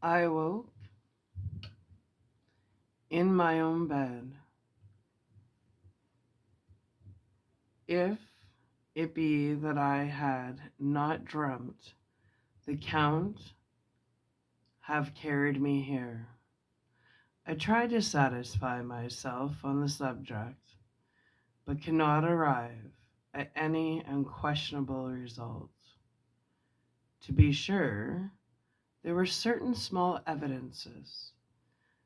I awoke in my own bed. If it be that I had not dreamt, the Count have carried me here. I tried to satisfy myself on the subject, but cannot arrive at any unquestionable result. To be sure, there were certain small evidences,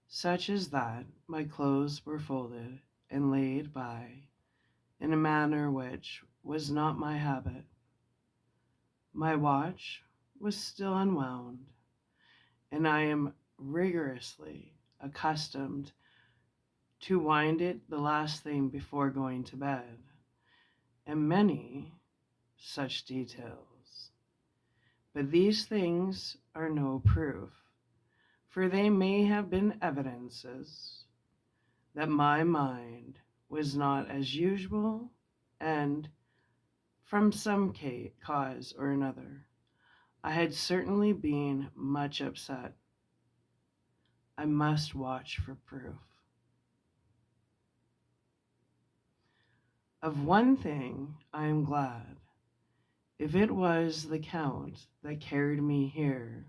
such as that my clothes were folded and laid by in a manner which was not my habit. My watch was still unwound, and I am rigorously accustomed to wind it the last thing before going to bed, and many such details. But these things are no proof, for they may have been evidences that my mind was not as usual, and from some cause or another, I had certainly been much upset. I must watch for proof. Of one thing I am glad. If it was the Count that carried me here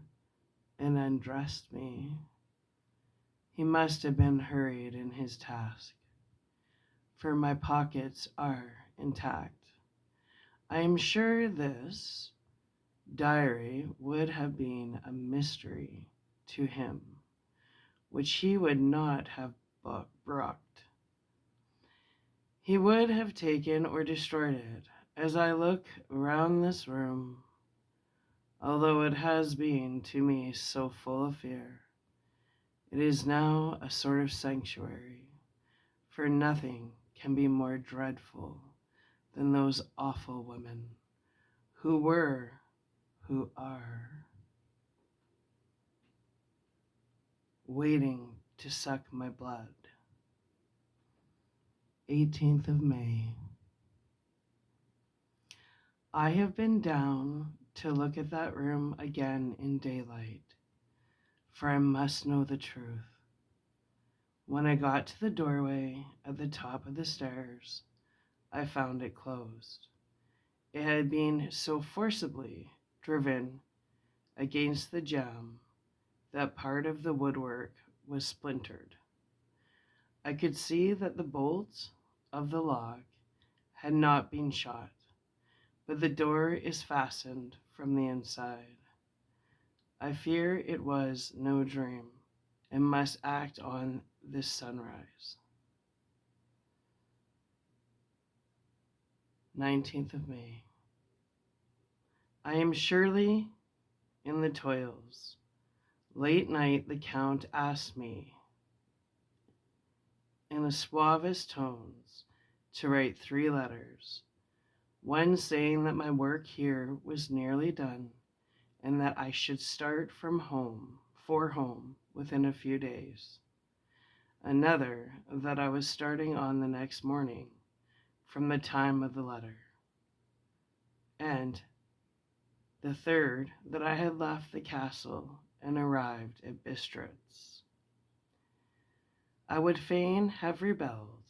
and undressed me, he must have been hurried in his task, for my pockets are intact. I am sure this diary would have been a mystery to him, which he would not have brooked. He would have taken or destroyed it. As I look round this room, although it has been to me so full of fear, it is now a sort of sanctuary, for nothing can be more dreadful than those awful women who were, who are, waiting to suck my blood. 18th of May. I have been down to look at that room again in daylight, for I must know the truth. When I got to the doorway at the top of the stairs, I found it closed. It had been so forcibly driven against the jamb that part of the woodwork was splintered. I could see that the bolts of the lock had not been shot, but the door is fastened from the inside. I fear it was no dream, and must act on this sunrise. 19th of May. I am surely in the toils. Late night the Count asked me, in the suavest tones, to write 3 letters, one saying that my work here was nearly done, and that I should start for home within a few days. Another that I was starting on the next morning from the time of the letter. And the third that I had left the castle and arrived at Bistritz. I would fain have rebelled,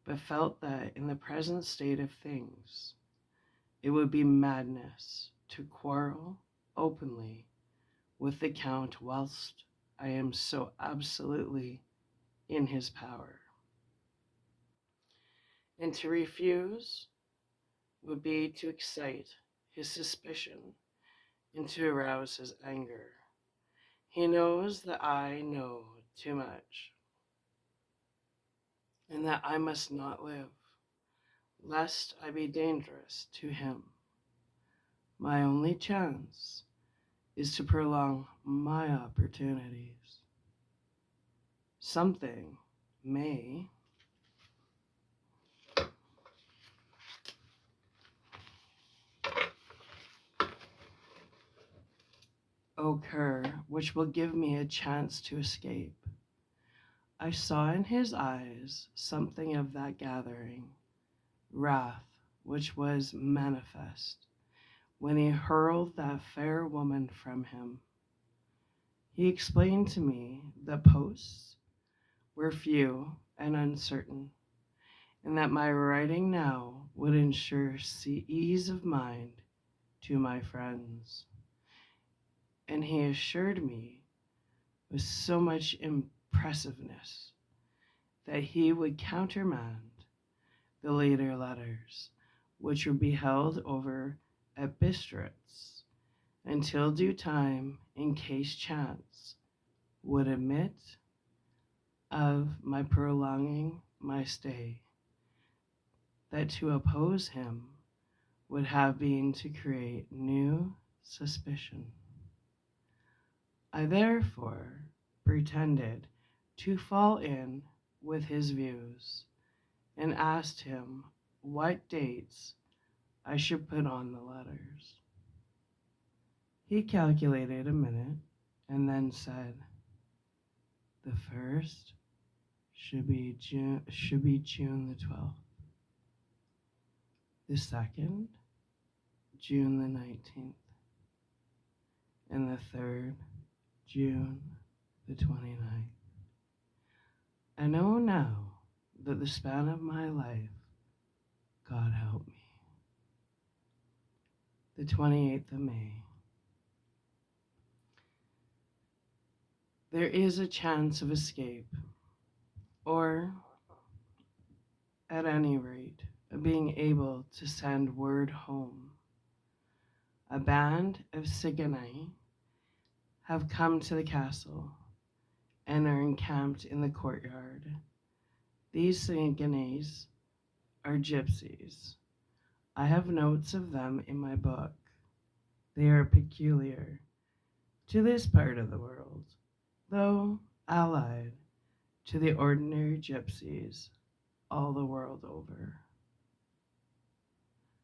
but felt that in the present state of things, it would be madness to quarrel openly with the Count whilst I am so absolutely in his power. And to refuse would be to excite his suspicion and to arouse his anger. He knows that I know too much, and that I must not live, lest I be dangerous to him. My only chance is to prolong my opportunities. Something may occur which will give me a chance to escape. I saw in his eyes something of that gathering wrath which was manifest when he hurled that fair woman from him. He explained to me that posts were few and uncertain, and that my writing now would ensure ease of mind to my friends. And he assured me with so much impressiveness that he would countermand the later letters, which would be held over at Bistritz until due time, in case chance would admit of my prolonging my stay, that to oppose him would have been to create new suspicion. I therefore pretended to fall in with his views and asked him what dates I should put on the letters. He calculated a minute and then said, "The first should be June the 12th. The second, June the 19th. And the third, June the 29th. I know now that the span of my life, God help me, the 28th of May. There is a chance of escape, or at any rate, of being able to send word home. A band of Ciganai have come to the castle and are encamped in the courtyard. These Ciganais are gypsies. I have notes of them in my book. They are peculiar to this part of the world, though allied to the ordinary gypsies all the world over.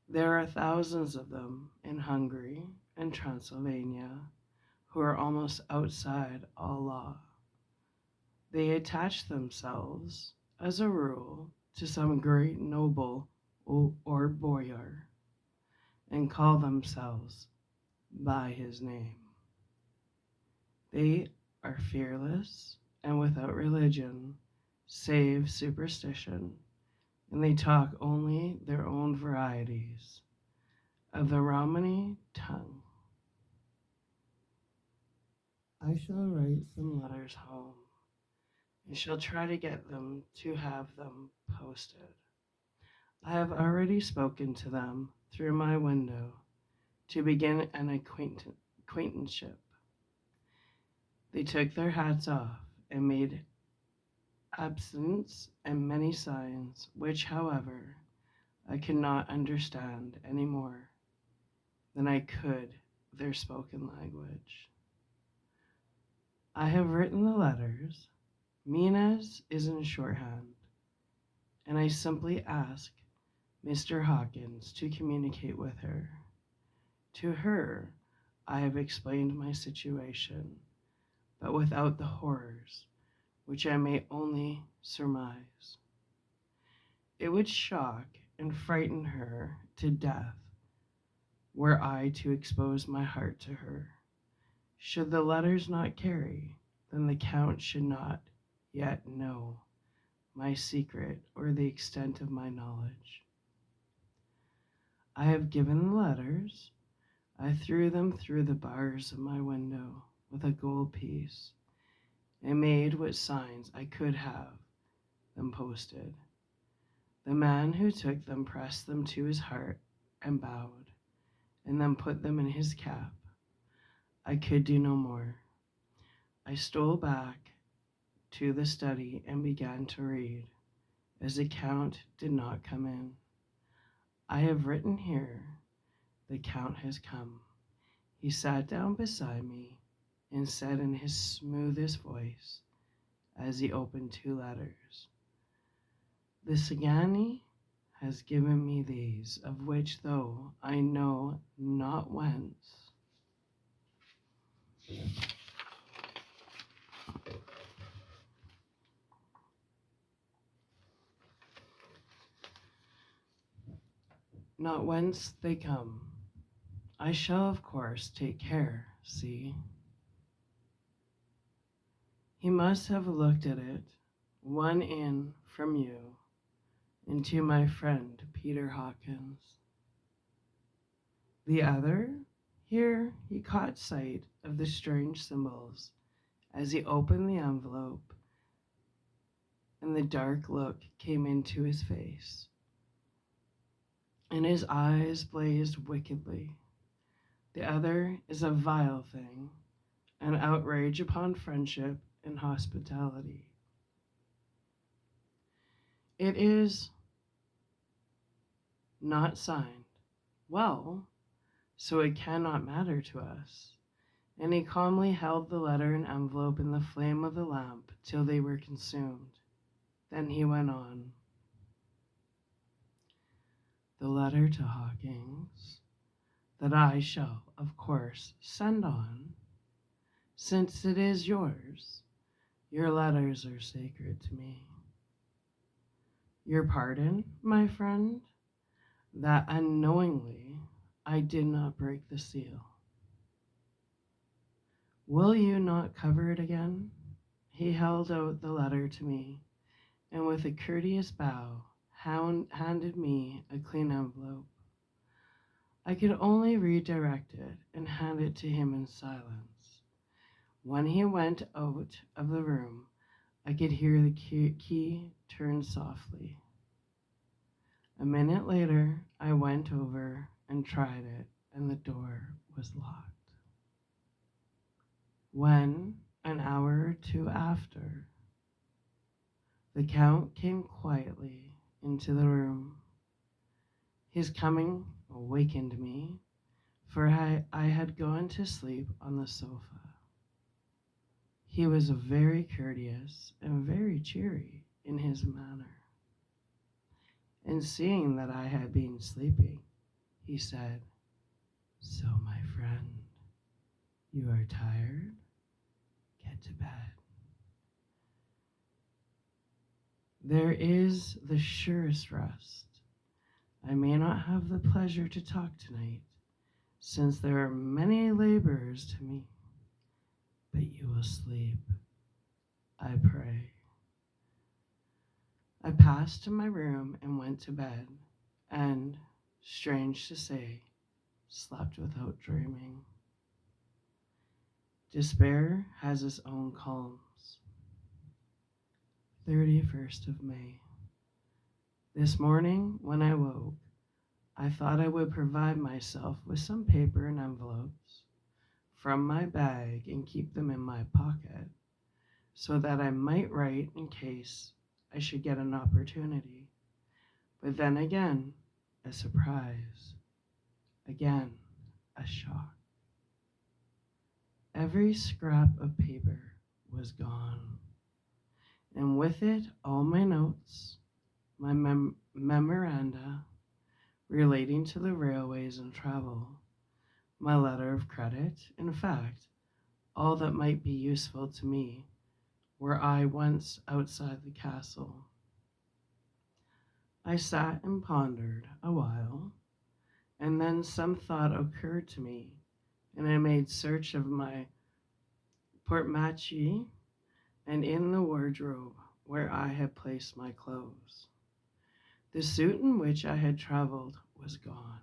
There are thousands of them in Hungary and Transylvania who are almost outside all law. They attach themselves, as a rule, to some great noble or boyar and call themselves by his name. They are fearless and without religion, save superstition, and they talk only their own varieties of the Romany tongue. I shall write some letters home and shall try to get them to have them posted. I have already spoken to them through my window to begin an acquaintanceship. They took their hats off and made absence and many signs, which, however, I could not understand any more than I could their spoken language. I have written the letters. Mina's is in shorthand, and I simply ask Mr. Hawkins to communicate with her. To her, I have explained my situation, but without the horrors which I may only surmise. It would shock and frighten her to death were I to expose my heart to her. Should the letters not carry, then the Count should not yet know my secret or the extent of my knowledge. I have given the letters. I threw them through the bars of my window with a gold piece and made what signs I could have them posted. The man who took them pressed them to his heart and bowed, and then put them in his cap. I could do no more. I stole back to the study and began to read, as the Count did not come in. I have written here, the Count has come. He sat down beside me and said in his smoothest voice, as he opened two letters, "The Sagani has given me these, of which, though I know not whence, not whence they come, I shall of course take care, see, He must have looked at it, one in from you, and to my friend Peter Hawkins. The other, here he caught sight of the strange symbols as he opened the envelope, and the dark look came into his face, and his eyes blazed wickedly. The other is a vile thing, an outrage upon friendship and hospitality. It is not signed. Well, so it cannot matter to us. And he calmly held the letter and envelope in the flame of the lamp till they were consumed. Then he went on. The letter to Hawkins, that I shall, of course, send on, since it is yours. Your letters are sacred to me. Your pardon, my friend, that unknowingly I did not break the seal. Will you not cover it again? He held out the letter to me, and with a courteous bow, handed me a clean envelope. I could only redirect it and hand it to him in silence. When he went out of the room, I could hear the key turn softly. A minute later, I went over and tried it, and the door was locked. When, an hour or two after, the Count came quietly into the room, his coming awakened me, for I had gone to sleep on the sofa. He was very courteous and very cheery in his manner. And seeing that I had been sleeping, he said, "So, my friend, you are tired? Get to bed. There is the surest rest. I may not have the pleasure to talk tonight, since there are many labors to me, but you will sleep, I pray." I passed to my room and went to bed, and, strange to say, slept without dreaming. Despair has its own calms. 31st of May. This morning, when I woke, I thought I would provide myself with some paper and envelopes from my bag and keep them in my pocket, so that I might write in case I should get an opportunity. But then again, a surprise. Again, a shock. Every scrap of paper was gone, and with it all my notes, my memoranda relating to the railways and travel, my letter of credit, in fact, all that might be useful to me were I once outside the castle. I sat and pondered a while, and then some thought occurred to me, and I made search of my portmanteau and in the wardrobe where I had placed my clothes. The suit in which I had traveled was gone,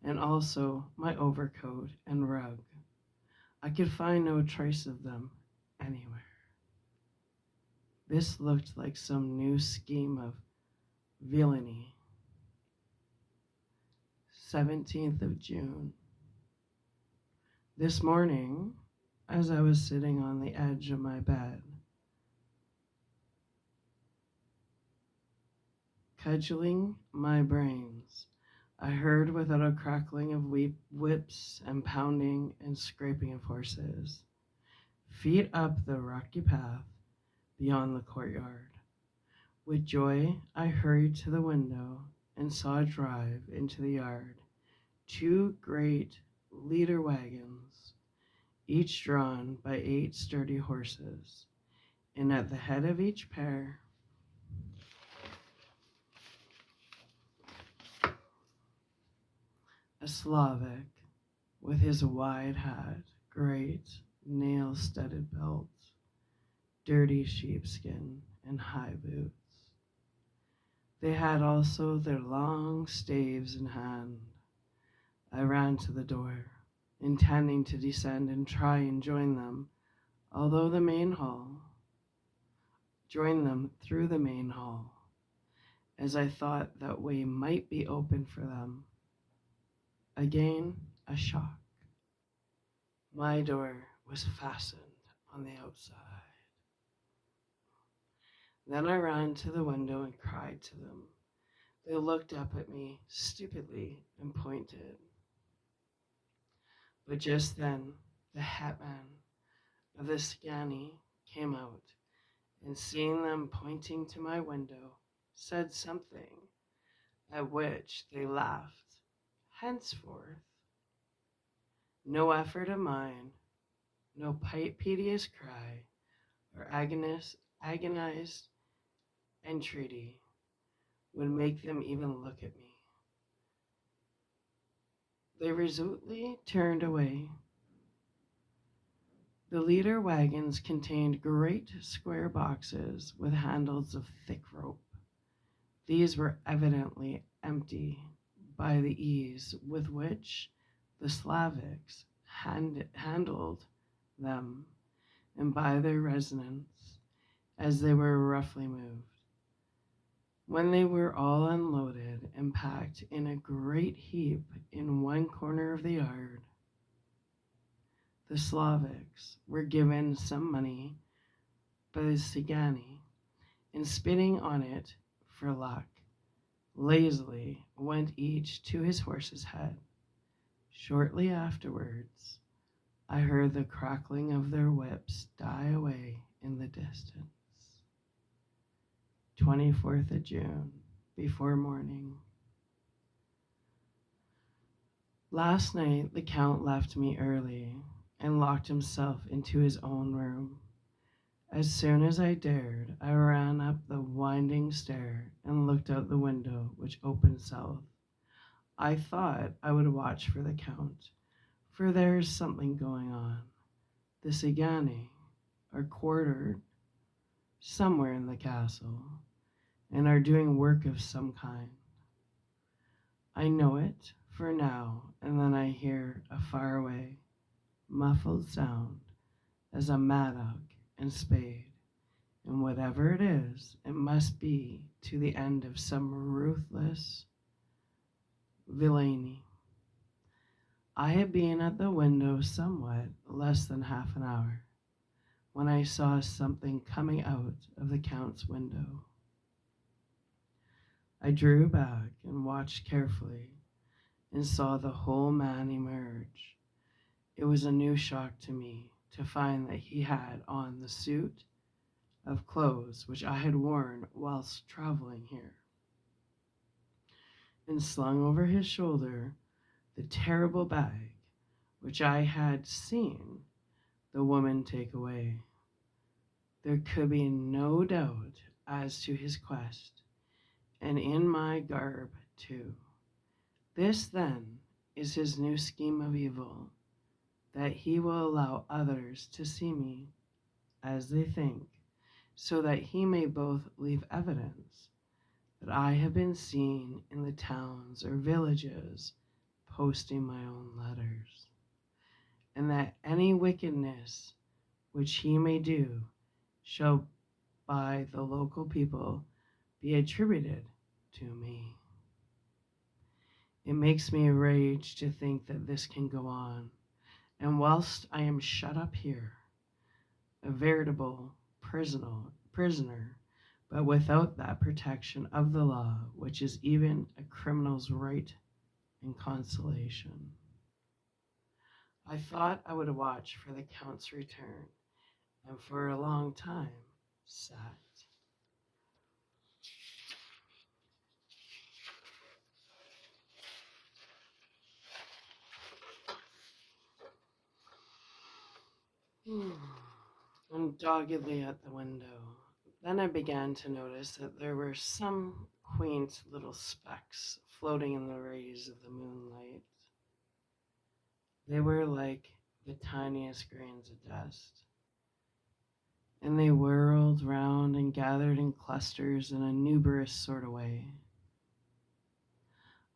and also my overcoat and rug. I could find no trace of them anywhere. This looked like some new scheme of villainy. 17th of June. This morning, as I was sitting on the edge of my bed, cudgeling my brains, I heard without a crackling of whips and pounding and scraping of horses, feet up the rocky path beyond the courtyard. With joy, I hurried to the window and saw drive into the yard 2 great leader wagons, each drawn by 8 sturdy horses, and at the head of each pair a Slavic with his wide hat, great nail-studded belt, dirty sheepskin, and high boots. They had also their long staves in hand. I ran to the door, intending to descend and try and join them, although the main hall, join them through the main hall, as I thought that way might be open for them. Again, a shock. My door was fastened on the outside. Then I ran to the window and cried to them. They looked up at me stupidly and pointed. But just then, the hetman of the Scani came out, and seeing them pointing to my window, said something, at which they laughed. Henceforth, no effort of mine, no piteous cry, or agonized entreaty would make them even look at me. They resolutely turned away. The leader wagons contained great square boxes with handles of thick rope. These were evidently empty by the ease with which the Slavics handled them, and by their resonance as they were roughly moved. When they were all unloaded and packed in a great heap in one corner of the yard, the Slavics were given some money by the Cigani, and spitting on it for luck, lazily went each to his horse's head. Shortly afterwards, I heard the crackling of their whips die away in the distance. 24th of June, before morning. Last night the Count left me early and locked himself into his own room. As soon as I dared, I ran up the winding stair and looked out the window which opened south. I thought I would watch for the Count, for there is something going on. The Cigani are quartered somewhere in the castle, and are doing work of some kind. I know it for now, and then I hear a faraway, muffled sound as a mattock and spade, and whatever it is, it must be to the end of some ruthless villainy. I had been at the window somewhat less than half an hour, when I saw something coming out of the Count's window. I drew back and watched carefully, and saw the whole man emerge. It was a new shock to me to find that he had on the suit of clothes which I had worn whilst traveling here, and slung over his shoulder the terrible bag which I had seen the woman take away. There could be no doubt as to his quest, and in my garb too. This, then, is his new scheme of evil, that he will allow others to see me as they think, so that he may both leave evidence that I have been seen in the towns or villages posting my own letters, and that any wickedness which he may do shall by the local people be attributed to me. It makes me rage to think that this can go on, and whilst I am shut up here, a veritable prisoner, but without that protection of the law which is even a criminal's right and consolation. I thought I would watch for the Count's return, and for a long time sat. And doggedly at the window. Then I began to notice that there were some quaint little specks floating in the rays of the moonlight. They were like the tiniest grains of dust, and they whirled round and gathered in clusters in a numerous sort of way.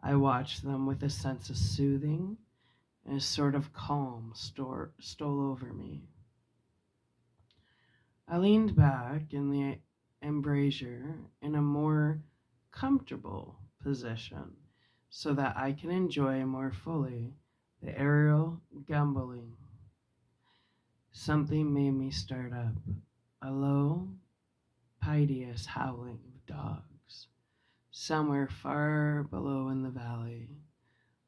I watched them with a sense of soothing, and a sort of calm stole over me. I leaned back in the embrasure in a more comfortable position so that I can enjoy more fully the aerial gamboling. Something made me start up, a low, piteous howling of dogs, somewhere far below in the valley,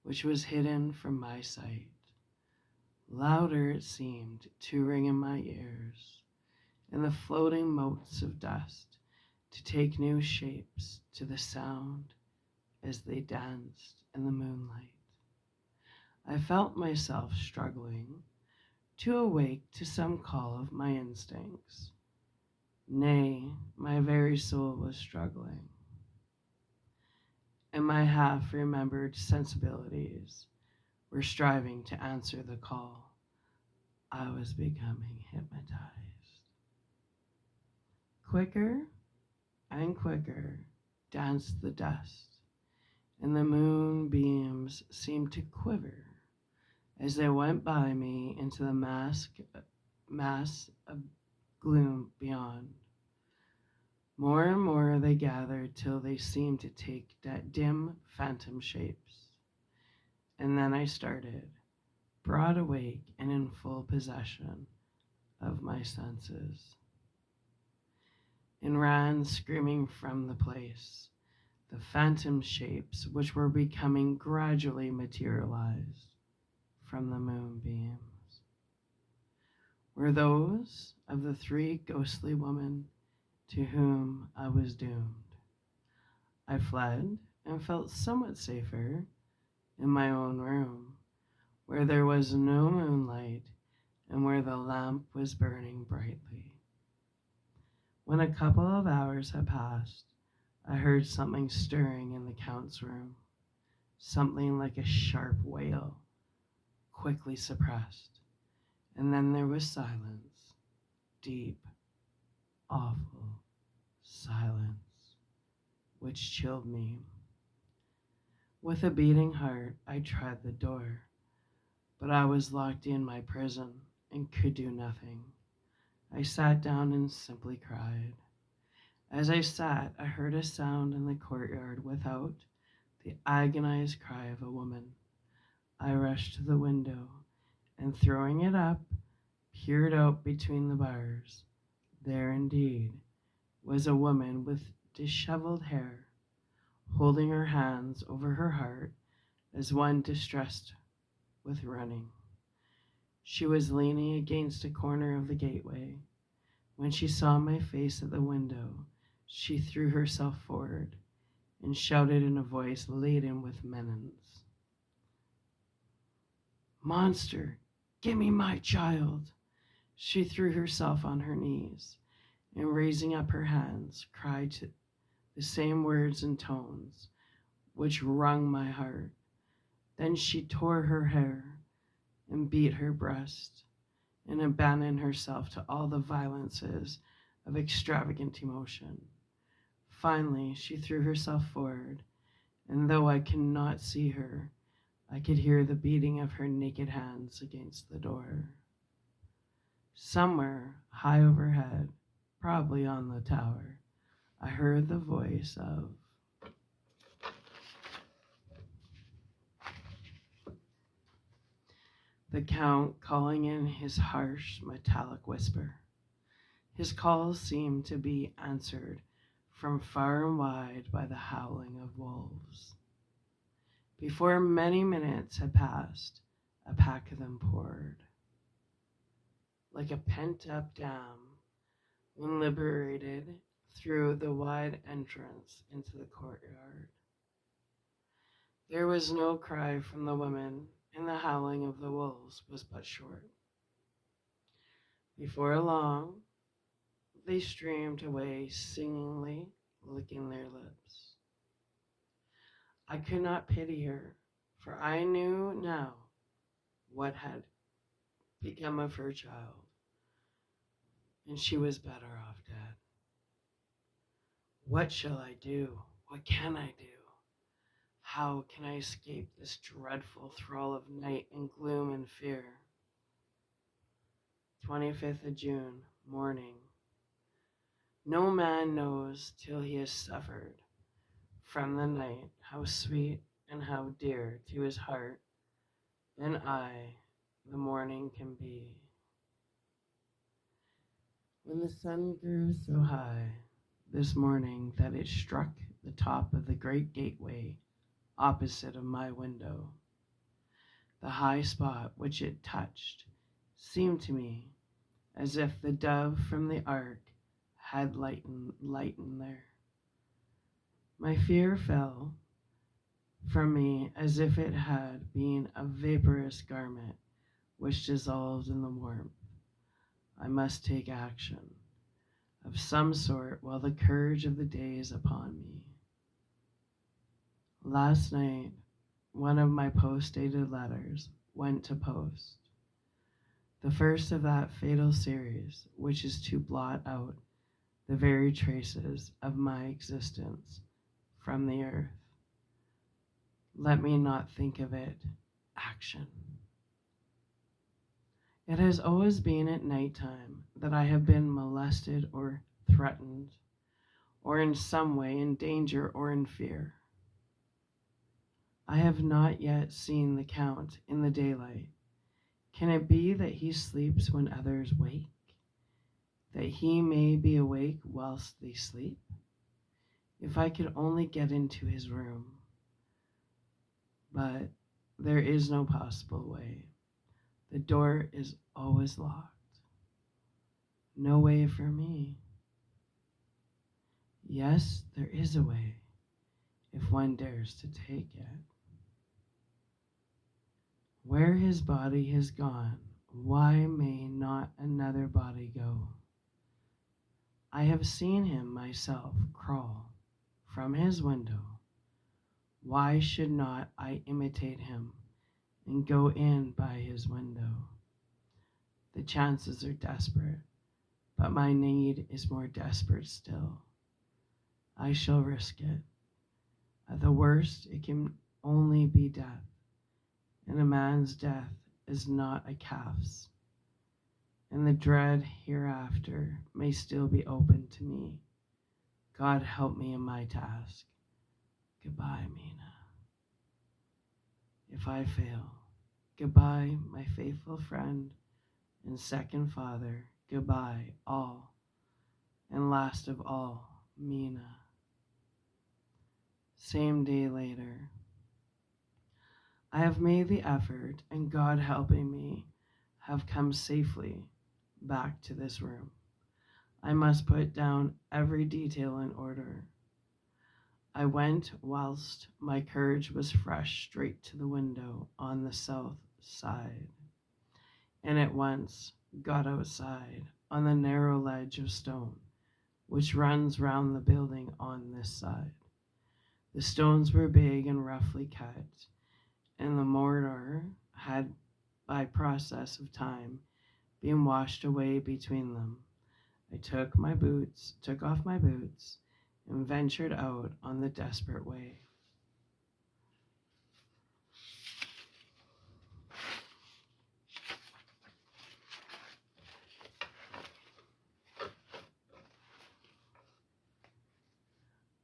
which was hidden from my sight. Louder it seemed to ring in my ears, and the floating motes of dust to take new shapes to the sound as they danced in the moonlight. I felt myself struggling to awake to some call of my instincts. Nay, my very soul was struggling, and my half remembered sensibilities were striving to answer the call. I was becoming hypnotized. Quicker and quicker danced the dust, and the moonbeams seemed to quiver as they went by me into the mass of gloom beyond. More and more they gathered till they seemed to take dim phantom shapes. And then I started, broad awake and in full possession of my senses, and ran screaming from the place. The phantom shapes which were becoming gradually materialized from the moonbeams were those of the three ghostly women to whom I was doomed. I fled and felt somewhat safer in my own room, where there was no moonlight and where the lamp was burning brightly. When a couple of hours had passed, I heard something stirring in the Count's room, something like a sharp wail, quickly suppressed, and then there was silence, deep, awful silence, which chilled me. With a beating heart, I tried the door, but I was locked in my prison and could do nothing. I sat down and simply cried. As I sat, I heard a sound in the courtyard without, the agonized cry of a woman. I rushed to the window and, throwing it up, peered out between the bars. There indeed was a woman with disheveled hair, holding her hands over her heart as one distressed with running. She was leaning against a corner of the gateway. When she saw my face at the window, she threw herself forward and shouted in a voice laden with menace, "Monster, give me my child!" She threw herself on her knees and, raising up her hands, cried to the same words and tones which wrung my heart. Then she tore her hair and beat her breast and abandoned herself to all the violences of extravagant emotion. Finally, she threw herself forward, and though I could not see her, I could hear the beating of her naked hands against the door. Somewhere high overhead, probably on the tower, I heard the voice of the Count calling in his harsh, metallic whisper. His calls seemed to be answered from far and wide by the howling of wolves. Before many minutes had passed, a pack of them poured, like a pent-up dam, when liberated through the wide entrance into the courtyard. There was no cry from the women, and the howling of the wolves was but short. Before long, they streamed away singingly, licking their lips. I could not pity her, for I knew now what had become a fur child, and she was better off dead. What shall I do? What can I do? How can I escape this dreadful thrall of night and gloom and fear? 25th of June, morning. No man knows till he has suffered from the night how sweet and how dear to his heart than I the morning can be. When the sun grew so high this morning that it struck the top of the great gateway opposite of my window, the high spot which it touched seemed to me as if the dove from the ark had lightened there. My fear fell from me as if it had been a vaporous garment which dissolved in the warmth. I must take action of some sort while the courage of the day is upon me. Last night, one of my post-dated letters went to post, the first of that fatal series which is to blot out the very traces of my existence from the earth. Let me not think of it action. It has always been at night time that I have been molested or threatened, or in some way in danger or in fear. I have not yet seen the Count in the daylight. Can it be that he sleeps when others wake, that he may be awake whilst they sleep? If I could only get into his room. But there is no possible way. The door is always locked. No way for me. Yes, there is a way, if one dares to take it. Where his body has gone, why may not another body go? I have seen him myself crawl from his window. Why should not I imitate him and go in by his window? The chances are desperate, but my need is more desperate still. I shall risk it. At the worst, it can only be death, and a man's death is not a calf's, and the dread hereafter may still be open to me. God help me in my task. Goodbye, Mina. If I fail, goodbye, my faithful friend and second father. Goodbye, all, and last of all, Mina. Same day later. I have made the effort, and God helping me, have come safely back to this room. I must put down every detail in order. I went whilst my courage was fresh straight to the window on the south side, and at once got outside on the narrow ledge of stone which runs round the building on this side. The stones were big and roughly cut, and the mortar had, by process of time, been washed away between them. I took off my boots, and ventured out on the desperate way.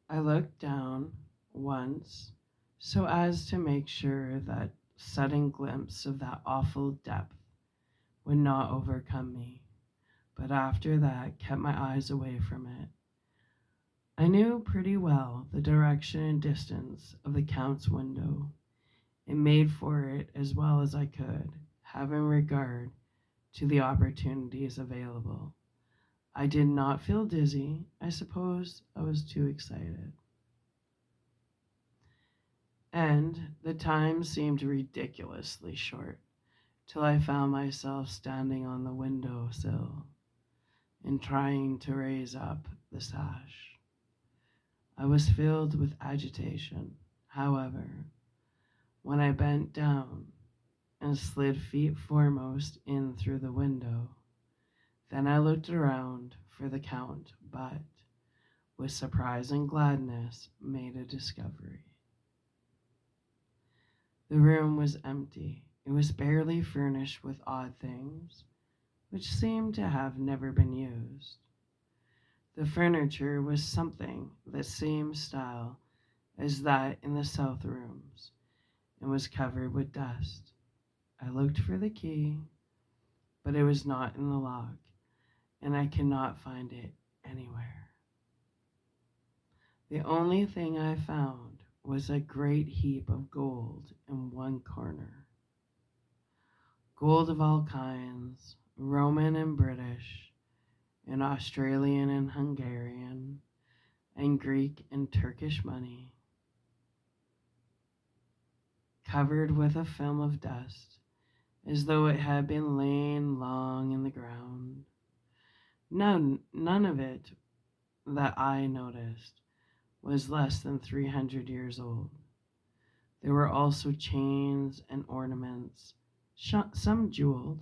I looked down once so as to make sure that sudden glimpse of that awful depth would not overcome me, but after that kept my eyes away from it. I knew pretty well the direction and distance of the Count's window, and made for it as well as I could, having regard to the opportunities available. I did not feel dizzy. I suppose I was too excited. And the time seemed ridiculously short till I found myself standing on the window sill and trying to raise up the sash. I was filled with agitation, however, when I bent down and slid feet foremost in through the window. Then I looked around for the Count, but, with surprise and gladness, made a discovery. The room was empty. It was barely furnished with odd things, which seemed to have never been used. The furniture was something the same style as that in the south rooms, and was covered with dust. I looked for the key, but it was not in the lock, and I could not find it anywhere. The only thing I found was a great heap of gold in one corner. Gold of all kinds, Roman and British, and Australian and Hungarian, and Greek and Turkish money, covered with a film of dust, as though it had been lain long in the ground. None of it that I noticed was less than 300 years old. There were also chains and ornaments, some jeweled,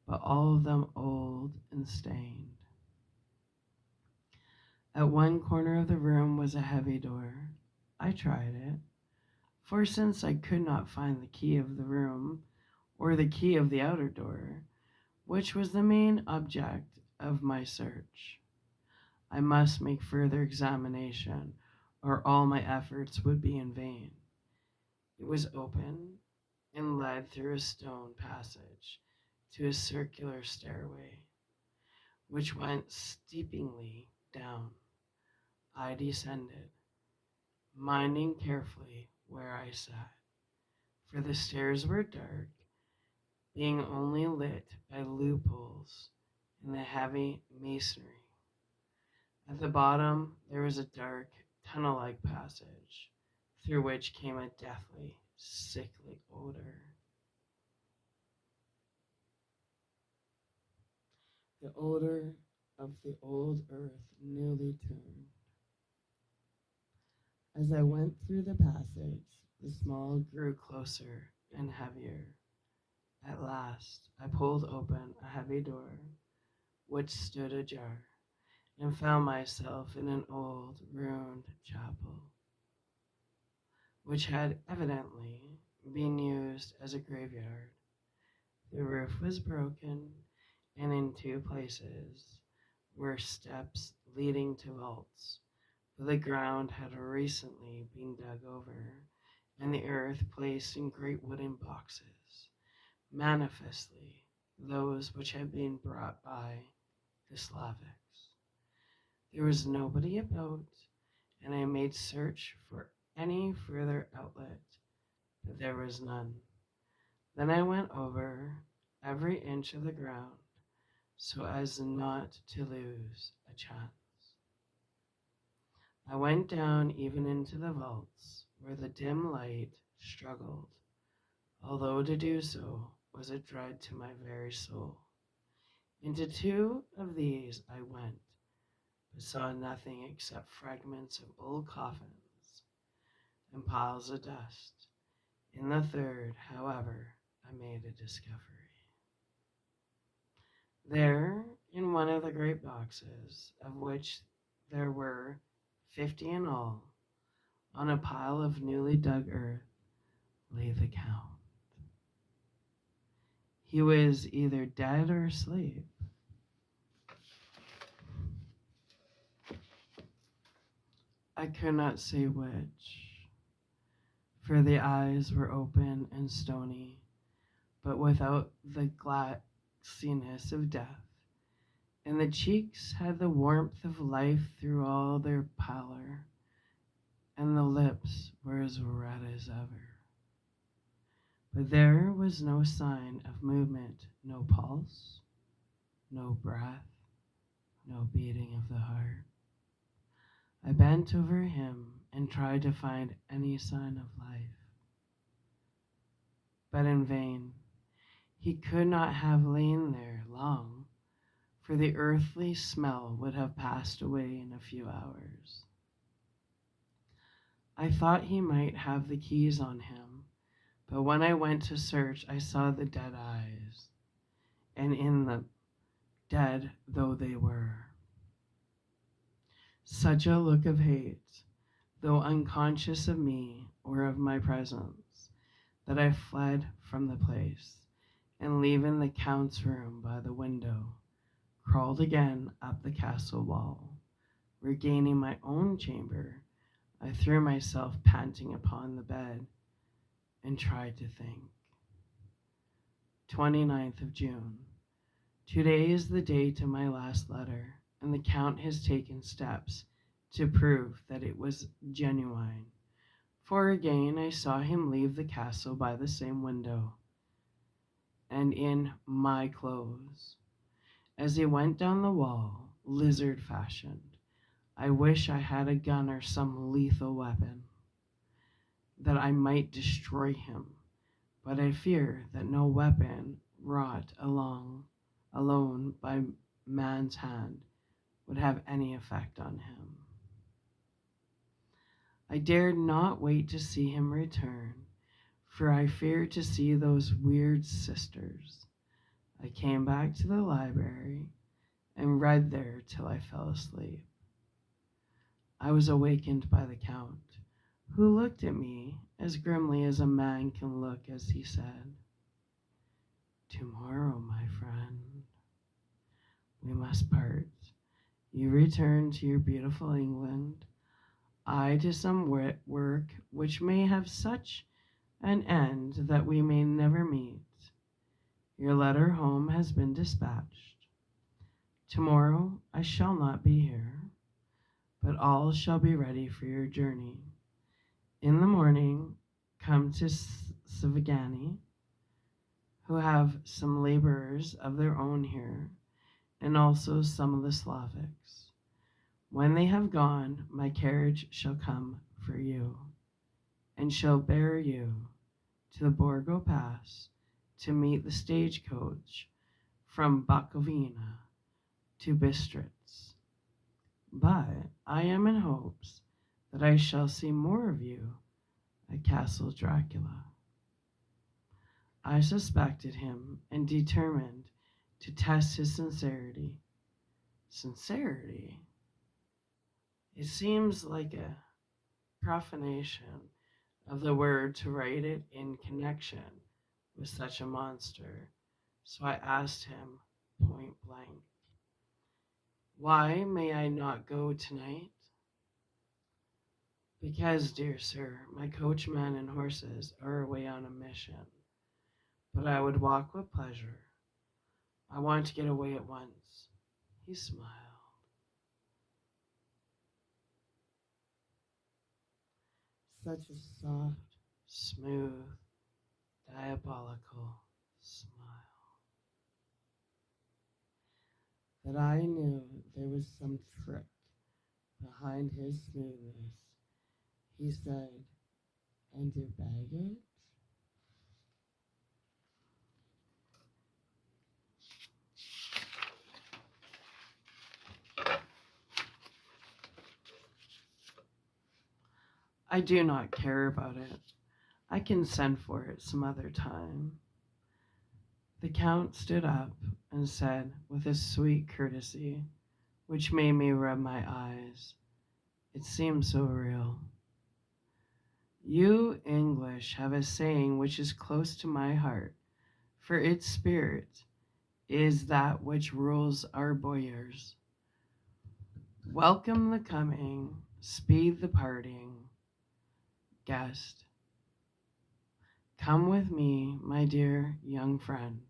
but all of them old and stained. At one corner of the room was a heavy door. I tried it, for since I could not find the key of the room or the key of the outer door, which was the main object of my search, I must make further examination, or all my efforts would be in vain. It was open and led through a stone passage to a circular stairway, which went steepingly down. I descended, minding carefully where I sat, for the stairs were dark, being only lit by loopholes in the heavy masonry. At the bottom there was a dark, tunnel-like passage, through which came a deathly, sickly odor. The odor of the old earth newly turned. As I went through the passage, the smell grew closer and heavier. At last, I pulled open a heavy door, which stood ajar, and found myself in an old, ruined chapel, which had evidently been used as a graveyard. The roof was broken, and in two places were steps leading to vaults, for the ground had recently been dug over, and the earth placed in great wooden boxes, manifestly those which had been brought by the Slavics. There was nobody about, and I made search for any further outlet, but there was none. Then I went over every inch of the ground so as not to lose a chance. I went down even into the vaults, where the dim light struggled, although to do so was a dread to my very soul. Into two of these I went, but saw nothing except fragments of old coffins and piles of dust. In the third, however, I made a discovery. There, in one of the great boxes, of which there were 50 in all, on a pile of newly dug earth, lay the Count. He was either dead or asleep. I could not say which, for the eyes were open and stony, but without the glassiness of death, and the cheeks had the warmth of life through all their pallor, and the lips were as red as ever. But there was no sign of movement, no pulse, no breath, no beating of the heart. I bent over him and tried to find any sign of life, but in vain. He could not have lain there long, for the earthly smell would have passed away in a few hours. I thought he might have the keys on him, But when I went to search, I saw the dead eyes, and in them, dead though they were, such a look of hate, though unconscious of me or of my presence, that I fled from the place, and leaving the Count's room by the window, crawled again up the castle wall. Regaining my own chamber, I threw myself panting upon the bed and tried to think. 29th of June. Today is the date of my last letter, and the Count has taken steps to prove that it was genuine. For again I saw him leave the castle by the same window, and in my clothes. As he went down the wall, lizard fashioned, I wish I had a gun or some lethal weapon, that I might destroy him, but I fear that no weapon wrought alone by man's hand would have any effect on him. I dared not wait to see him return, for I feared to see those weird sisters. I came back to the library and read there till I fell asleep. I was awakened by the Count, who looked at me as grimly as a man can look as he said, "Tomorrow, my friend, we must part. You return to your beautiful England, I to some work which may have such an end that we may never meet. Your letter home has been dispatched. Tomorrow I shall not be here, but all shall be ready for your journey. In the morning, come to Savigany, who have some laborers of their own here, and also some of the Slavics. When they have gone, my carriage shall come for you, and shall bear you to the Borgo Pass to meet the stagecoach from Bukovina to Bistritz. But I am in hopes that I shall see more of you at Castle Dracula." I suspected him and determined to test his sincerity. Sincerity? It seems like a profanation of the word to write it in connection with such a monster, so I asked him point blank, "Why may I not go tonight?" "Because, dear sir, my coachman and horses are away on a mission, but I would walk with pleasure. I want to get away at once." He smiled. Such a soft, smooth, diabolical smile that I knew there was some trick behind his smoothness. He said, "And your baggage?" "I do not care about it. I can send for it some other time." The Count stood up and said with a sweet courtesy, which made me rub my eyes, it seemed so real, "You English have a saying which is close to my heart, for its spirit is that which rules our boyars. Welcome the coming, speed the parting, guest. Come with me, my dear young friend.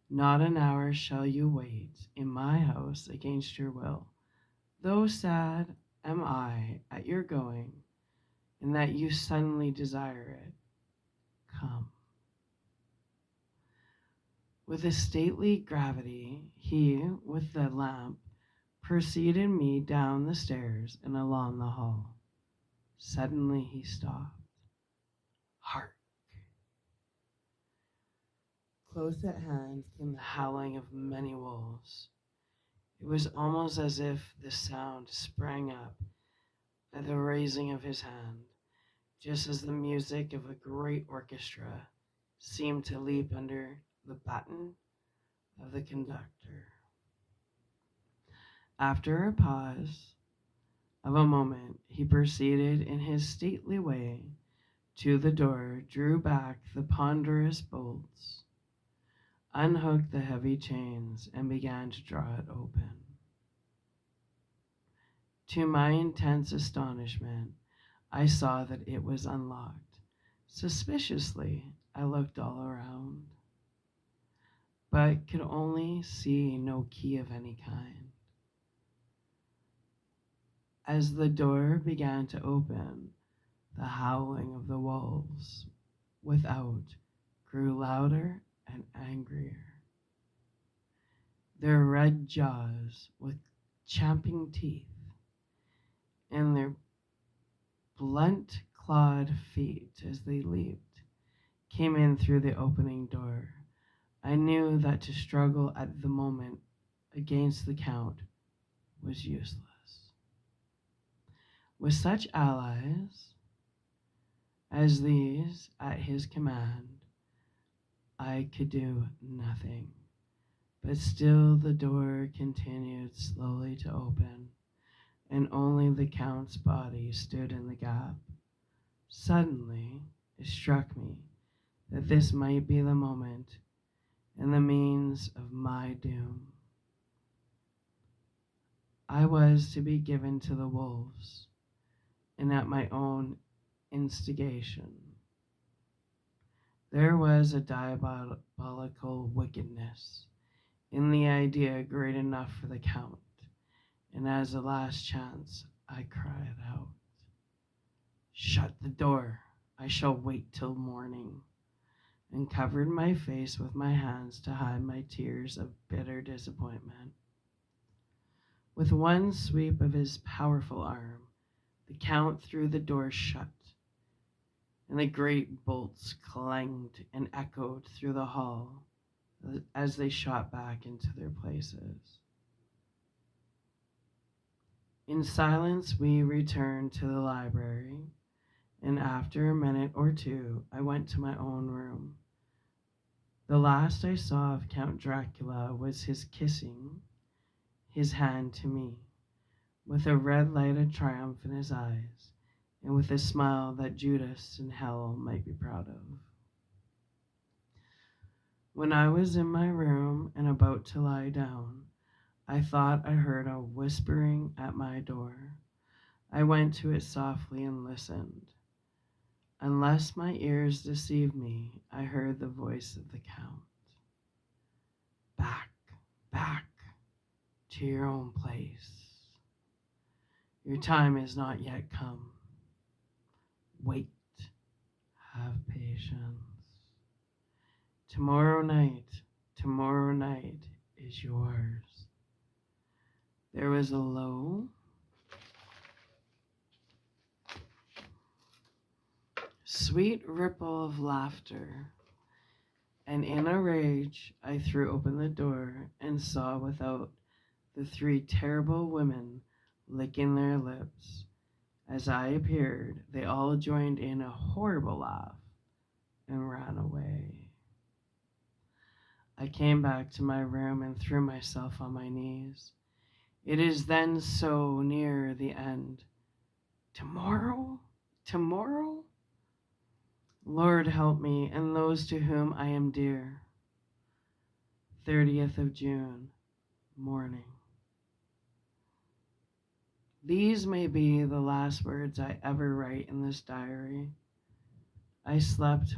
Not an hour shall you wait in my house against your will, though sad am I at your going, and that you suddenly desire it. Come." With a stately gravity, he, with the lamp, preceded me down the stairs and along the hall. Suddenly he stopped. Hark! Close at hand came the howling of many wolves. It was almost as if the sound sprang up at the raising of his hand. just as the music of a great orchestra seemed to leap under the baton of the conductor. After a pause of a moment, he proceeded in his stately way to the door, drew back the ponderous bolts, unhooked the heavy chains, and began to draw it open. To my intense astonishment, I saw that it was unlocked. Suspiciously, I looked all around, but could only see no key of any kind. As the door began to open, the howling of the wolves without grew louder and angrier. Their red jaws, with champing teeth, and their blunt clawed feet as they leaped, came in through the opening door. I knew that to struggle at the moment against the Count was useless. With such allies as these at his command, I could do nothing. But still the door continued slowly to open, and only the Count's body stood in the gap. Suddenly it struck me that this might be the moment and the means of my doom. I was to be given to the wolves, and at my own instigation. There was a diabolical wickedness in the idea great enough for the Count, and as a last chance I cried out, "Shut the door, I shall wait till morning," and covered my face with my hands to hide my tears of bitter disappointment. With one sweep of his powerful arm, the Count threw the door shut, and the great bolts clanged and echoed through the hall as they shot back into their places. In silence we returned to the library, and after a minute or two I went to my own room. The last I saw of Count Dracula was his kissing his hand to me, with a red light of triumph in his eyes, and with a smile that Judas in hell might be proud of. When I was in my room and about to lie down, I thought I heard a whispering at my door. I went to it softly and listened. Unless my ears deceived me, I heard the voice of the Count. "Back, back to your own place. Your time is not yet come. Wait, have patience. Tomorrow night is yours." There was a low, sweet ripple of laughter, and in a rage I threw open the door and saw without the three terrible women licking their lips. As I appeared, they all joined in a horrible laugh and ran away. I came back to my room and threw myself on my knees. It is then so near the end. Tomorrow? Tomorrow? Lord help me and those to whom I am dear. 30th of June, morning. These may be the last words I ever write in this diary. I slept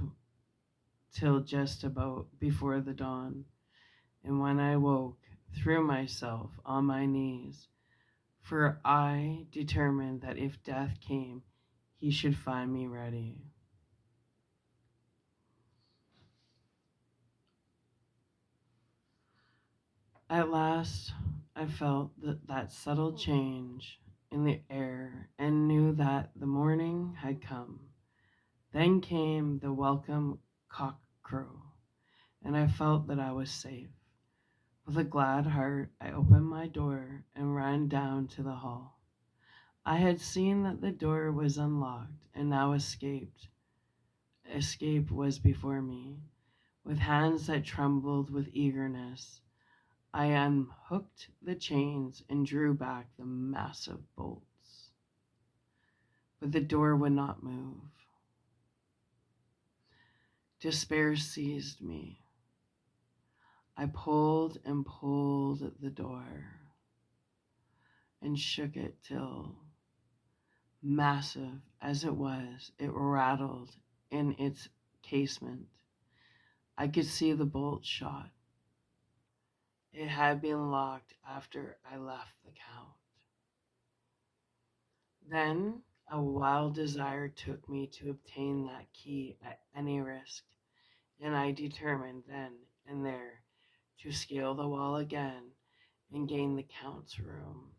till just about before the dawn, and when I woke, threw myself on my knees, for I determined that if death came, he should find me ready. At last, I felt that subtle change in the air and knew that the morning had come. Then came the welcome cock crow, and I felt that I was safe. With a glad heart, I opened my door and ran down to the hall. I had seen that the door was unlocked and now escape was before me. With hands that trembled with eagerness, I unhooked the chains and drew back the massive bolts. But the door would not move. Despair seized me. I pulled and pulled at the door and shook it till, massive as it was, it rattled in its casement. I could see the bolt shot. It had been locked after I left the Count. Then a wild desire took me to obtain that key at any risk, and I determined then and there to scale the wall again and gain the Count's room.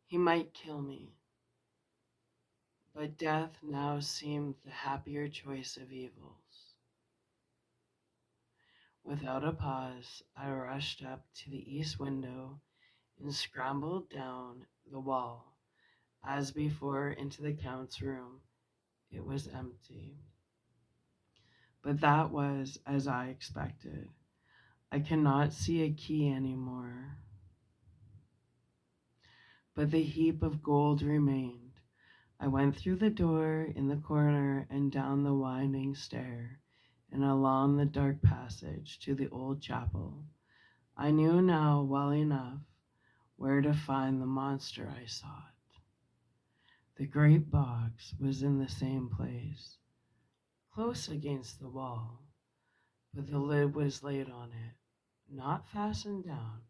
He might kill me, but death now seemed the happier choice of evils. Without a pause, I rushed up to the east window and scrambled down the wall. As before, into the Count's room. It was empty. But that was as I expected. I cannot see a key anymore. But the heap of gold remained. I went through the door in the corner and down the winding stair and along the dark passage to the old chapel. I knew now well enough where to find the monster I sought. The great box was in the same place, close against the wall, but the lid was laid on it, not fastened down,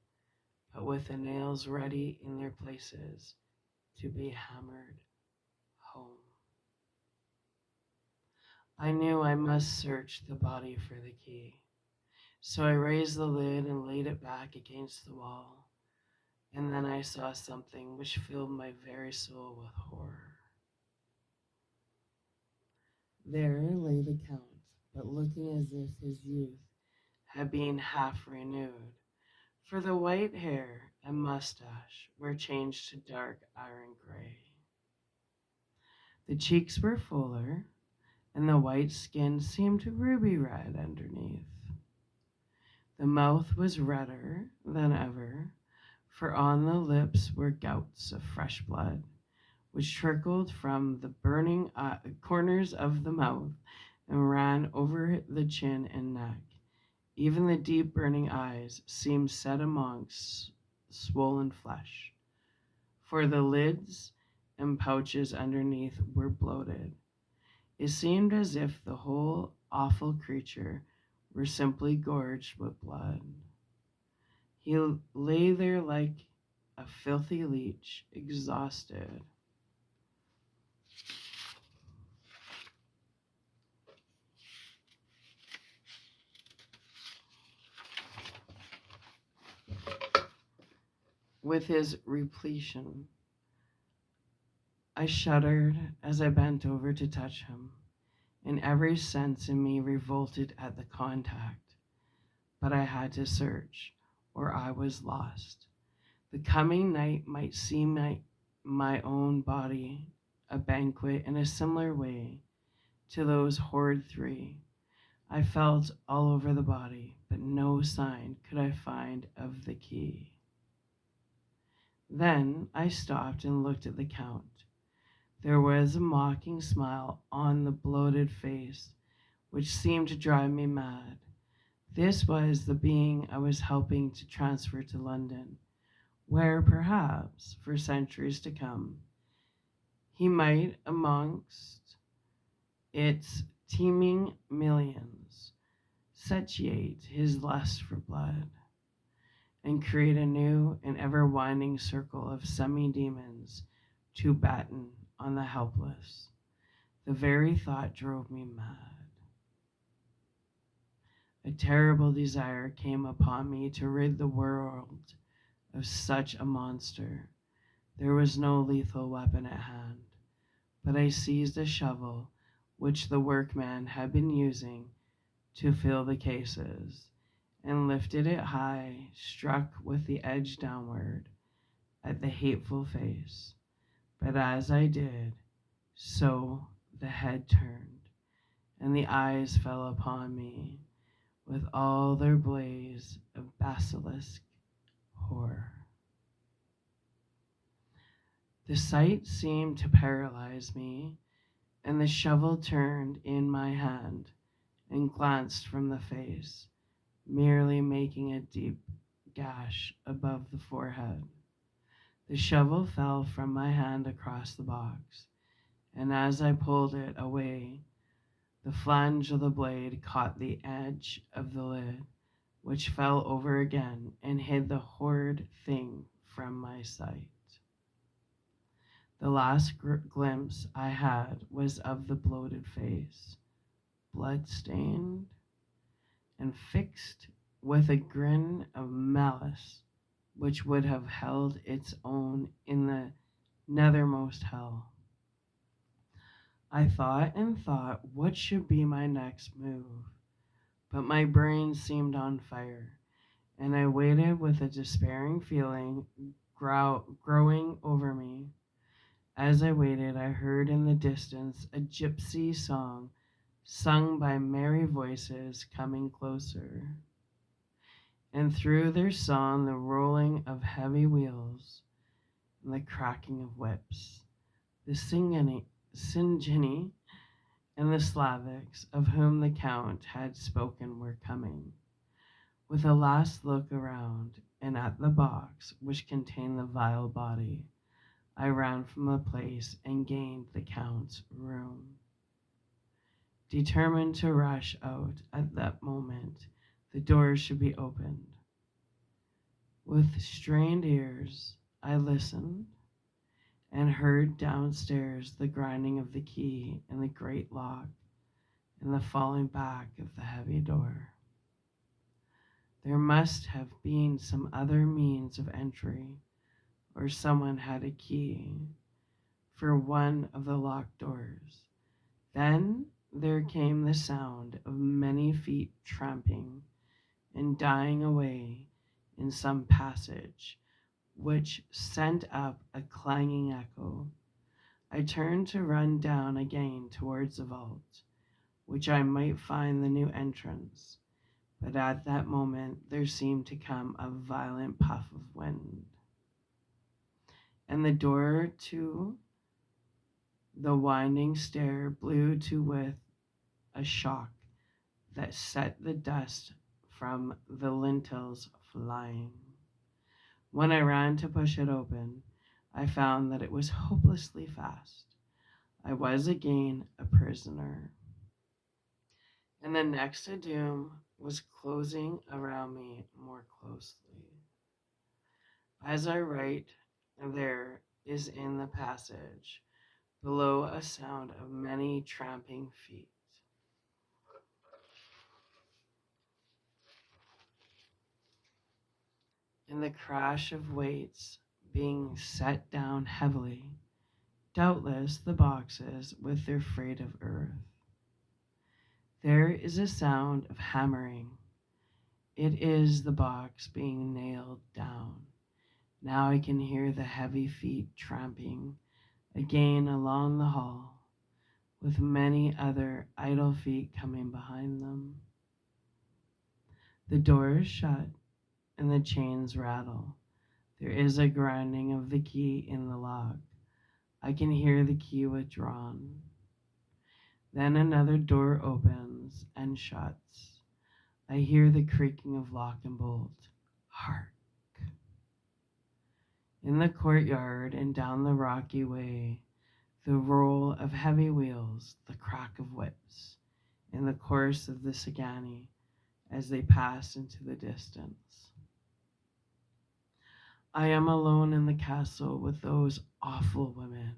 but with the nails ready in their places to be hammered home. I knew I must search the body for the key, so I raised the lid and laid it back against the wall, and then I saw something which filled my very soul with horror. There lay the Count, but looking as if his youth had been half renewed, for the white hair and mustache were changed to dark iron gray. The cheeks were fuller, and the white skin seemed ruby red underneath. The mouth was redder than ever, for on the lips were gouts of fresh blood, which trickled from the burning corners of the mouth and ran over the chin and neck. Even the deep burning eyes seemed set amongst swollen flesh, for the lids and pouches underneath were bloated. It seemed as if the whole awful creature were simply gorged with blood. He lay there like a filthy leech, exhausted. With his repletion, I shuddered as I bent over to touch him, and every sense in me revolted at the contact. But I had to search, or I was lost. The coming night might see my own body a banquet in a similar way to those horrid three. I felt all over the body, but no sign could I find of the key. Then I stopped and looked at the Count. There was a mocking smile on the bloated face, which seemed to drive me mad. This was the being I was helping to transfer to London, where perhaps, for centuries to come, he might, amongst its teeming millions, satiate his lust for blood, and create a new and ever-winding circle of semi-demons to batten on the helpless. The very thought drove me mad. A terrible desire came upon me to rid the world of such a monster. There was no lethal weapon at hand, but I seized a shovel which the workman had been using to fill the cases, and lifted it high, struck with the edge downward. at the hateful face, but as I did, so the head turned, and the eyes fell upon me with all their blaze of basilisk horror. The sight seemed to paralyze me, and the shovel turned in my hand and glanced from the face, merely making a deep gash above the forehead. The shovel fell from my hand across the box, and as I pulled it away, the flange of the blade caught the edge of the lid, which fell over again and hid the horrid thing from my sight. The last glimpse I had was of the bloated face, blood-stained and fixed with a grin of malice which would have held its own in the nethermost hell. I thought and thought what should be my next move, but my brain seemed on fire, and I waited with a despairing feeling growing over me. As I waited, I heard in the distance a gypsy song sung by merry voices coming closer, and through their song the rolling of heavy wheels and the cracking of whips. The Singini and the Slavics of whom the Count had spoken were coming. With a last look around and at the box which contained the vile body, I ran from the place and gained the Count's room, determined to rush out at that moment the doors should be opened. With strained ears I listened and heard downstairs the grinding of the key in the great lock and the falling back of the heavy door. There must have been some other means of entry, or someone had a key for one of the locked doors. Then there came the sound of many feet tramping and dying away in some passage, which sent up a clanging echo. I turned to run down again towards the vault, which I might find the new entrance, but at that moment there seemed to come a violent puff of wind, and the door to the winding stair blew to with a shock that set the dust from the lintels flying. When I ran to push it open, I found that it was hopelessly fast. I was again a prisoner, and the next doom was closing around me more closely. As I write, there is in the passage below a sound of many tramping feet, and the crash of weights being set down heavily, doubtless the boxes with their freight of earth. There is a sound of hammering. It is the box being nailed down. Now I can hear the heavy feet tramping again along the hall, with many other idle feet coming behind them. The door is shut and the chains rattle. There is a grinding of the key in the lock. I can hear the key withdrawn. Then another door opens and shuts. I hear the creaking of lock and bolt. Hark! In the courtyard and down the rocky way, the roll of heavy wheels, the crack of whips, and the chorus of the Sagani as they pass into the distance. I am alone in the castle with those awful women.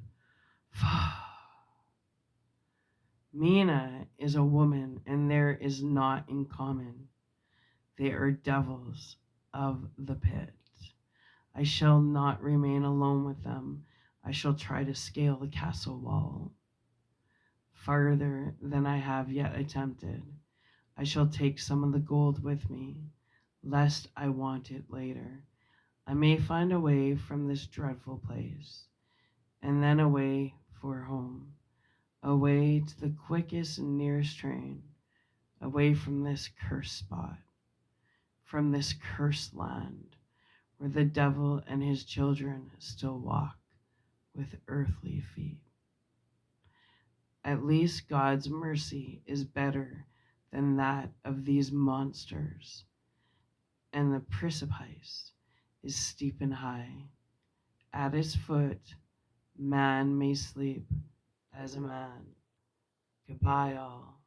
Mina is a woman, and there is naught in common. They are devils of the pit. I shall not remain alone with them. I shall try to scale the castle wall farther than I have yet attempted. I shall take some of the gold with me, lest I want it later. I may find a way from this dreadful place, and then a way for home, a way to the quickest and nearest train, away from this cursed spot, from this cursed land, where the devil and his children still walk with earthly feet. At least God's mercy is better than that of these monsters, and the precipice is steep and high. At its foot, man may sleep as a man. Goodbye, all.